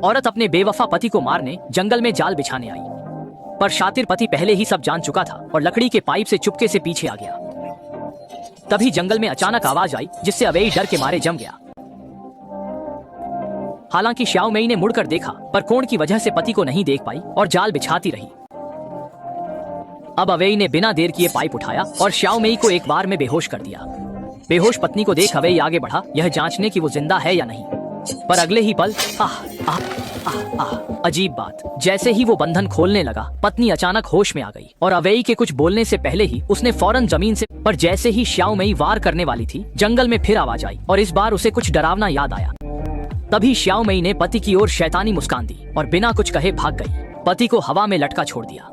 औरत अपने बेवफा पति को मारने जंगल में जाल बिछाने आई, पर शातिर पति पहले ही सब जान चुका था और लकड़ी के पाइप से चुपके से पीछे आ गया। तभी जंगल में अचानक आवाज आई, जिससे अवेई डर के मारे जम गया। हालांकि श्याओ मेई ने मुड़कर देखा, पर कोण की वजह से पति को नहीं देख पाई और जाल बिछाती रही। अब अवेई ने बिना देर किए पाइप उठाया और श्याओ मेई को एक बार में बेहोश कर दिया। बेहोश पत्नी को देख अवेई आगे बढ़ा, यह जांचने कि वो जिंदा है या नहीं। पर अगले ही पल अजीब बात, जैसे ही वो बंधन खोलने लगा, पत्नी अचानक होश में आ गई और अवेई के कुछ बोलने से पहले ही उसने फौरन जमीन से। पर जैसे ही श्याओ मेई वार करने वाली थी, जंगल में फिर आवाज आई और इस बार उसे कुछ डरावना याद आया। तभी श्याओ मेई ने पति की ओर शैतानी मुस्कान दी और बिना कुछ कहे भाग गई। पति को हवा में लटका छोड़ दिया।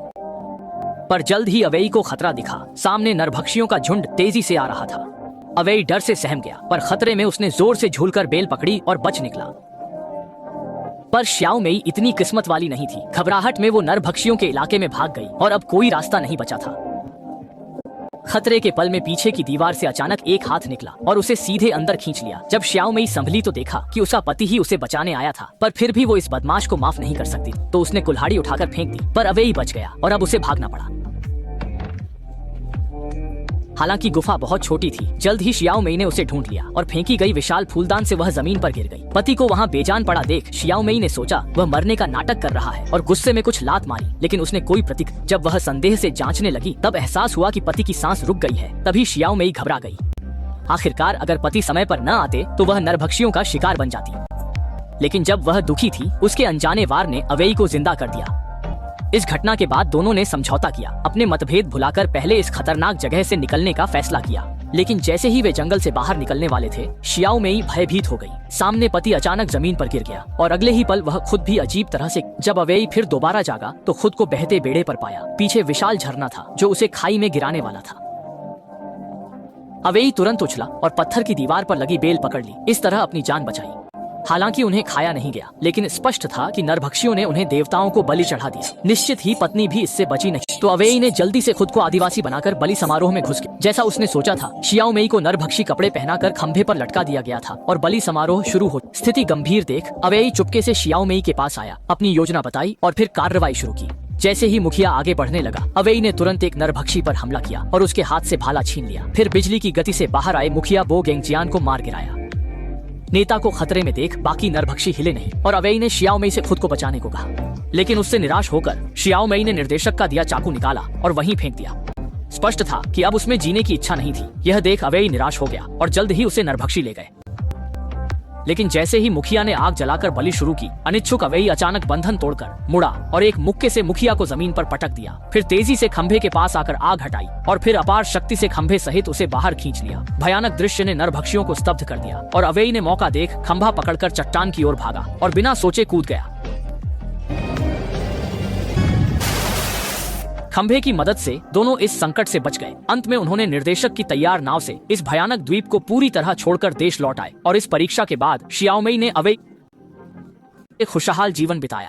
पर जल्द ही अवेई को खतरा दिखा। सामने नरभक्षियों का झुंड तेजी से आ रहा था। अवेई डर से सहम गया, पर खतरे में उसने जोर से झूलकर बेल पकड़ी और बच निकला। पर श्याओ मेई इतनी किस्मत वाली नहीं थी। घबराहट में वो नरभक्षियों के इलाके में भाग गई और अब कोई रास्ता नहीं बचा था। खतरे के पल में पीछे की दीवार से अचानक एक हाथ निकला और उसे सीधे अंदर खींच लिया। जब श्याओ मेई संभली तो देखा कि उसका पति ही उसे बचाने आया था, पर फिर भी वो इस बदमाश को माफ नहीं कर सकती, तो उसने कुल्हाड़ी उठाकर फेंक दी। पर अवेई बच गया और अब उसे भागना पड़ा। हालांकि गुफा बहुत छोटी थी, जल्द ही श्याओ मेई ने उसे ढूंढ लिया और फेंकी गई विशाल फूलदान से वह जमीन पर गिर गई। पति को वहां बेजान पड़ा देख श्याओ मेई ने सोचा वह मरने का नाटक कर रहा है और गुस्से में कुछ लात मारी, लेकिन उसने कोई प्रतिक्रिया। जब वह संदेह से जांचने लगी, तब एहसास हुआ कि पति की सांस रुक गई है। तभी श्याओ मेई घबरा गई। आखिरकार अगर पति समय पर न आते तो वह नरभक्षियों का शिकार बन जाती। लेकिन जब वह दुखी थी, उसके अनजाने वार ने अवेई को जिंदा कर दिया। इस घटना के बाद दोनों ने समझौता किया, अपने मतभेद भुलाकर पहले इस खतरनाक जगह से निकलने का फैसला किया। लेकिन जैसे ही वे जंगल से बाहर निकलने वाले थे, श्याओ मेई भयभीत हो गई। सामने पति अचानक जमीन पर गिर गया और अगले ही पल वह खुद भी अजीब तरह से। जब अवेई फिर दोबारा जागा तो खुद को बहते बेड़े पर पाया। पीछे विशाल झरना था जो उसे खाई में गिराने वाला था। अवेई तुरंत उछला और पत्थर की दीवार पर लगी बेल पकड़ ली, इस तरह अपनी जान बचाई। हालांकि उन्हें खाया नहीं गया, लेकिन स्पष्ट था कि नरभक्षियों ने उन्हें देवताओं को बलि चढ़ा दिया। निश्चित ही पत्नी भी इससे बची नहीं, तो अवेई ने जल्दी से खुद को आदिवासी बनाकर बलि समारोह में घुस गया। जैसा उसने सोचा था, श्याओ मेई को नरभक्षी कपड़े पहनाकर खंभे पर लटका दिया गया था और बलि समारोह शुरू हो। स्थिति गंभीर देख अवेई चुपके से श्याओ मेई के पास आया, अपनी योजना बताई और फिर कार्रवाई शुरू की। जैसे ही मुखिया आगे बढ़ने लगा, अवेई ने तुरंत एक नरभक्षी पर हमला किया और उसके हाथ से भाला छीन लिया। फिर बिजली की गति से बाहर आए मुखिया बो गेंगजियान को मार गिराया। नेता को खतरे में देख बाकी नरभक्षी हिले नहीं और अवेई ने श्याओ मेई से खुद को बचाने को कहा। लेकिन उससे निराश होकर श्याओ मेई ने निर्देशक का दिया चाकू निकाला और वहीं फेंक दिया। स्पष्ट था कि अब उसमें जीने की इच्छा नहीं थी। यह देख अवेई निराश हो गया और जल्द ही उसे नरभक्षी ले गए। लेकिन जैसे ही मुखिया ने आग जलाकर बलि शुरू की, अनिच्छुक अवेई अचानक बंधन तोड़कर मुड़ा और एक मुक्के से मुखिया को जमीन पर पटक दिया। फिर तेजी से खंभे के पास आकर आग हटाई और फिर अपार शक्ति से खंभे सहित उसे बाहर खींच लिया। भयानक दृश्य ने नरभक्षियों को स्तब्ध कर दिया और अवेई ने मौका देख खंभा पकड़कर चट्टान की ओर भागा और बिना सोचे कूद गया। खंभे की मदद से दोनों इस संकट से बच गए। अंत में उन्होंने निर्देशक की तैयार नाव से इस भयानक द्वीप को पूरी तरह छोड़कर देश लौट आए और इस परीक्षा के बाद श्याओ मेई ने अवेई एक खुशहाल जीवन बिताया।